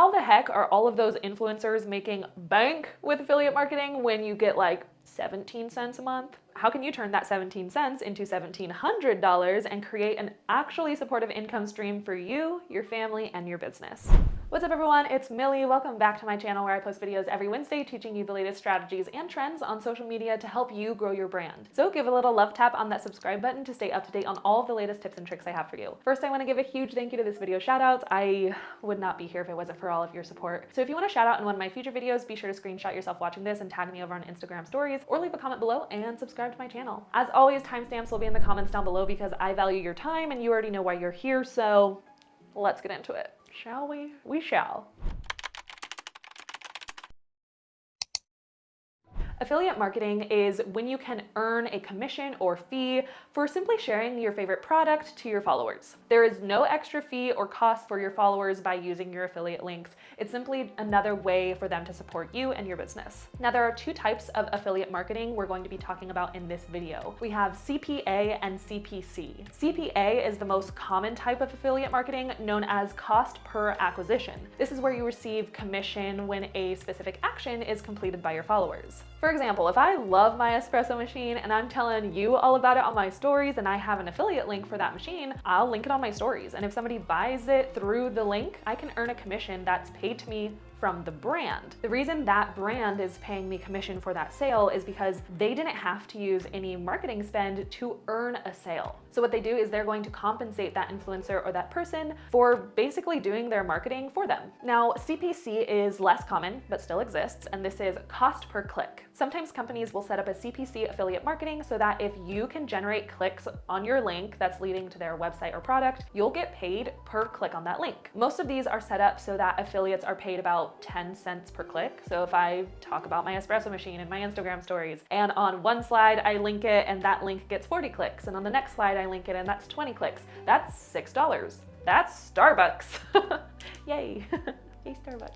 How the heck are all of those influencers making bank with affiliate marketing when you get like 17 cents a month? How can you turn that 17 cents into $1,700 and create an actually supportive income stream for you, your family, and your business? What's up everyone, it's Millie. Welcome back to my channel where I post videos every Wednesday teaching you the latest strategies and trends on social media to help you grow your brand. So give a little love tap on that subscribe button to stay up to date on all of the latest tips and tricks I have for you. First, I want to give a huge thank you to this video shoutouts. I would not be here if it wasn't for all of your support. So if you want to shout out in one of my future videos, be sure to screenshot yourself watching this and tag me over on Instagram stories or leave a comment below and subscribe to my channel. As always, timestamps will be in the comments down below because I value your time and you already know why you're here, so let's get into it. Shall we? We shall. Affiliate marketing is when you can earn a commission or fee for simply sharing your favorite product to your followers. There is no extra fee or cost for your followers by using your affiliate links. It's simply another way for them to support you and your business. Now, there are two types of affiliate marketing we're going to be talking about in this video. We have CPA and CPC. CPA is the most common type of affiliate marketing, known as cost per acquisition. This is where you receive commission when a specific action is completed by your followers. For example, if I love my espresso machine and I'm telling you all about it on my stories and I have an affiliate link for that machine, I'll link it on my stories. And if somebody buys it through the link, I can earn a commission that's paid to me from the brand. The reason that brand is paying me commission for that sale is because they didn't have to use any marketing spend to earn a sale. So what they do is they're going to compensate that influencer or that person for basically doing their marketing for them. Now, CPC is less common, but still exists, and this is cost per click. Sometimes companies will set up a CPC affiliate marketing so that if you can generate clicks on your link that's leading to their website or product, you'll get paid per click on that link. Most of these are set up so that affiliates are paid about 10 cents per click. So if I talk about my espresso machine in my Instagram stories, and on one slide I link it and that link gets 40 clicks, and on the next slide I link it and that's 20 clicks, that's $6. That's Starbucks. Yay. Yay, Starbucks.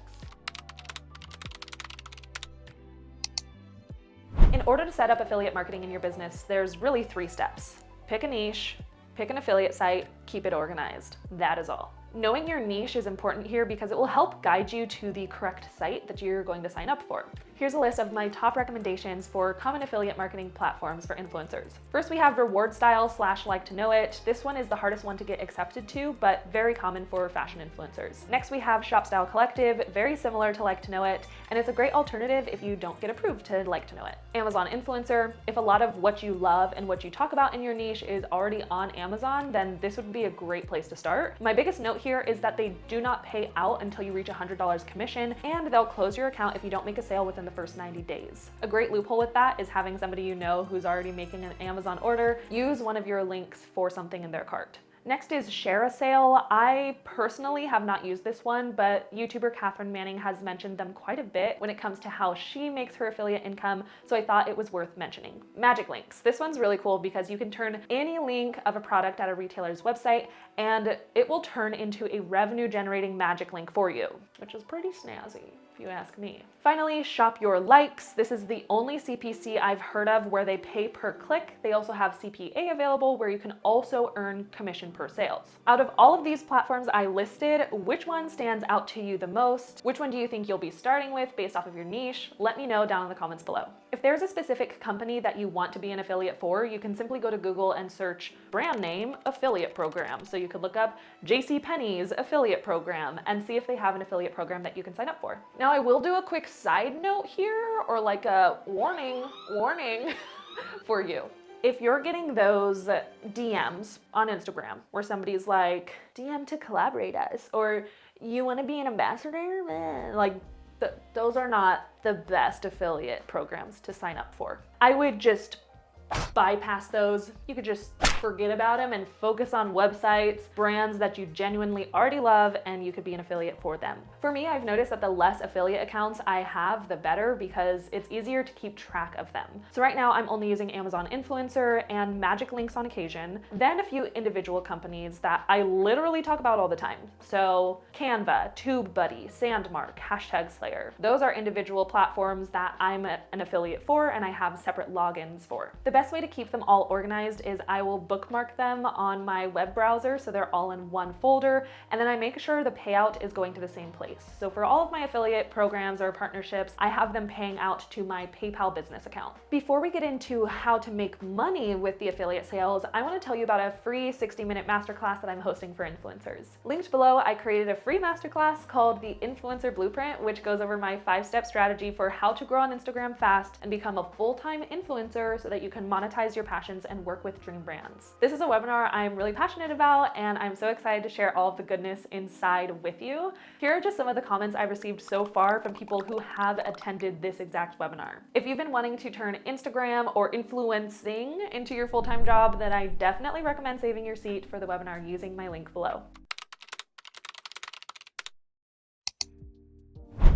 In order to set up affiliate marketing in your business, there's really 3 steps. Pick a niche, pick an affiliate site, keep it organized. That is all. Knowing your niche is important here because it will help guide you to the correct site that you're going to sign up for. Here's a list of my top recommendations for common affiliate marketing platforms for influencers. First, we have Reward Style / Like to Know It. This one is the hardest one to get accepted to, but very common for fashion influencers. Next, we have Shop Style Collective, very similar to Like to Know It, and it's a great alternative if you don't get approved to Like to Know It. Amazon Influencer, if a lot of what you love and what you talk about in your niche is already on Amazon, then this would be a great place to start. My biggest note here is that they do not pay out until you reach $100 commission, and they'll close your account if you don't make a sale within the first 90 days. A great loophole with that is having somebody you know who's already making an Amazon order use one of your links for something in their cart. Next is Share a Sale. I personally have not used this one, but YouTuber Catherine Manning has mentioned them quite a bit when it comes to how she makes her affiliate income, so I thought it was worth mentioning. Magic links. This one's really cool because you can turn any link of a product at a retailer's website and it will turn into a revenue generating magic link for you, which is pretty snazzy if you ask me. Finally, Shop Your Likes. This is the only CPC I've heard of where they pay per click. They also have CPA available where you can also earn commission per sales. Out of all of these platforms I listed, which one stands out to you the most? Which one do you think you'll be starting with based off of your niche? Let me know down in the comments below. If there's a specific company that you want to be an affiliate for, you can simply go to Google and search brand name affiliate program. So you could look up JCPenney's affiliate program and see if they have an affiliate program that you can sign up for. Now, I will do a quick side note here, or like a warning for you. If you're getting those DMs on Instagram where somebody's like, DM to collaborate us, or you want to be an ambassador, like those are not the best affiliate programs to sign up for. I would just bypass those. You could just forget about them and focus on websites, brands that you genuinely already love, and you could be an affiliate for them. For me, I've noticed that the less affiliate accounts I have, the better, because it's easier to keep track of them. So right now I'm only using Amazon Influencer and Magic Links on occasion, then a few individual companies that I literally talk about all the time. So Canva, TubeBuddy, Sandmark, #Slayer. Those are individual platforms that I'm an affiliate for and I have separate logins for. The best best way to keep them all organized is I will bookmark them on my web browser so they're all in one folder, and then I make sure the payout is going to the same place. So for all of my affiliate programs or partnerships, I have them paying out to my PayPal business account. Before we get into how to make money with the affiliate sales, I want to tell you about a free 60-minute masterclass that I'm hosting for influencers. Linked below, I created a free masterclass called the Influencer Blueprint, which goes over my 5-step strategy for how to grow on Instagram fast and become a full-time influencer so that you can monetize your passions and work with dream brands. This is a webinar I'm really passionate about, and I'm so excited to share all of the goodness inside with you. Here are just some of the comments I've received so far from people who have attended this exact webinar. If you've been wanting to turn Instagram or influencing into your full-time job, then I definitely recommend saving your seat for the webinar using my link below.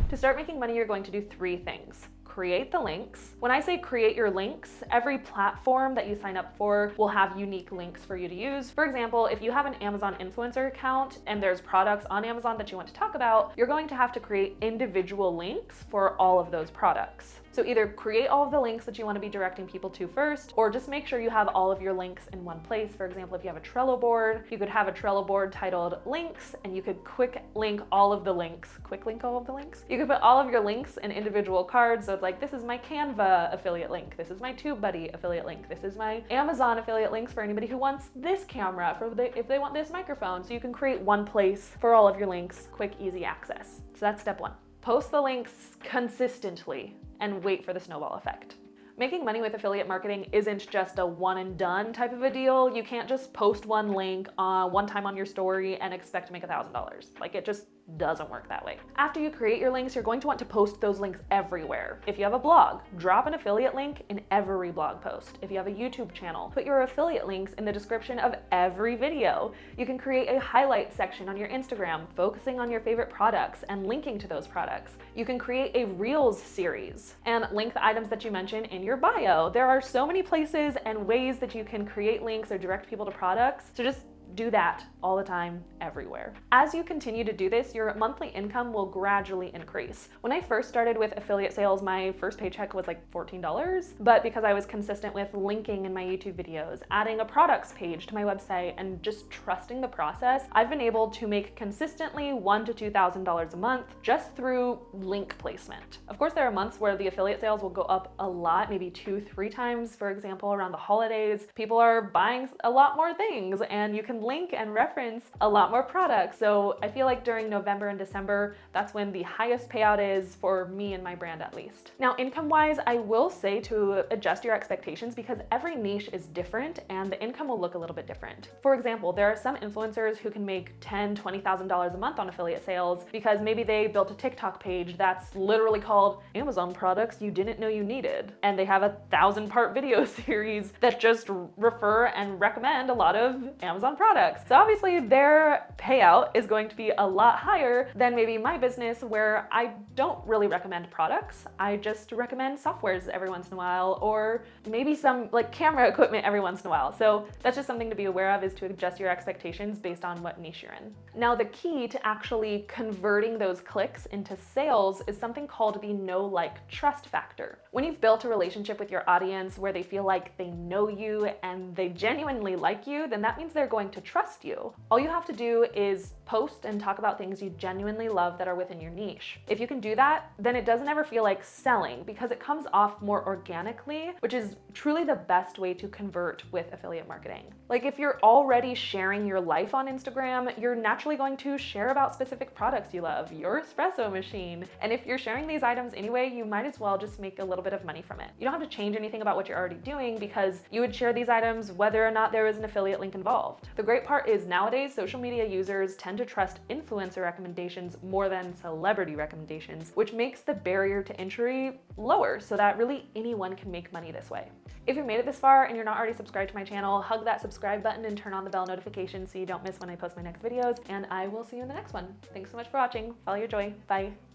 To start making money, you're going to do 3 things. Create the links. When I say create your links, every platform that you sign up for will have unique links for you to use. For example, if you have an Amazon influencer account and there's products on Amazon that you want to talk about, you're going to have to create individual links for all of those products. So either create all of the links that you want to be directing people to first, or just make sure you have all of your links in one place. For example, if you have a Trello board, you could have a Trello board titled links, and you could quick link all of the links. Quick link all of the links? You could put all of your links in individual cards. So it's like, this is my Canva affiliate link. This is my TubeBuddy affiliate link. This is my Amazon affiliate links for anybody who wants this camera, if they want this microphone. So you can create one place for all of your links, quick, easy access. So that's step 1. Post the links consistently and wait for the snowball effect. Making money with affiliate marketing isn't just a one and done type of a deal. You can't just post one link one time on your story and expect to make $1,000. Like, it just doesn't work that way. After you create your links, you're going to want to post those links everywhere. If you have a blog, drop an affiliate link in every blog post. If you have a YouTube channel, put your affiliate links in the description of every video. You can create a highlight section on your Instagram, focusing on your favorite products and linking to those products. You can create a Reels series and link the items that you mention in your bio. There are so many places and ways that you can create links or direct people to products. So just do that all the time, everywhere. As you continue to do this, your monthly income will gradually increase. When I first started with affiliate sales, my first paycheck was like $14, but because I was consistent with linking in my YouTube videos, adding a products page to my website, and just trusting the process, I've been able to make consistently $1,000 to $2,000 a month just through link placement. Of course, there are months where the affiliate sales will go up a lot, maybe 2-3 times. For example, around the holidays, people are buying a lot more things, and you can link and reference a lot more products. So I feel like during November and December, that's when the highest payout is for me and my brand, at least. Now, income-wise, I will say to adjust your expectations because every niche is different and the income will look a little bit different. For example, there are some influencers who can make $10,000, $20,000 a month on affiliate sales because maybe they built a TikTok page that's literally called Amazon Products You Didn't Know You Needed. And they have a 1,000-part video series that just refer and recommend a lot of Amazon products. So obviously their payout is going to be a lot higher than maybe my business, where I don't really recommend products. I just recommend softwares every once in a while, or maybe some like camera equipment every once in a while. So that's just something to be aware of, is to adjust your expectations based on what niche you're in. Now, the key to actually converting those clicks into sales is something called the know, like, trust factor. When you've built a relationship with your audience where they feel like they know you and they genuinely like you, then that means they're going to trust you. All you have to do is post and talk about things you genuinely love that are within your niche. If you can do that, then it doesn't ever feel like selling because it comes off more organically, which is truly the best way to convert with affiliate marketing. Like, if you're already sharing your life on Instagram, you're naturally going to share about specific products you love, your espresso machine. And if you're sharing these items anyway, you might as well just make a little bit of money from it. You don't have to change anything about what you're already doing because you would share these items whether or not there is an affiliate link involved. The great part is nowadays social media users tend to trust influencer recommendations more than celebrity recommendations, which makes the barrier to entry lower so that really anyone can make money this way. If you made it this far and you're not already subscribed to my channel, hug that subscribe button and turn on the bell notification so you don't miss when I post my next videos, and I will see you in the next one. Thanks so much for watching. Follow your joy. Bye.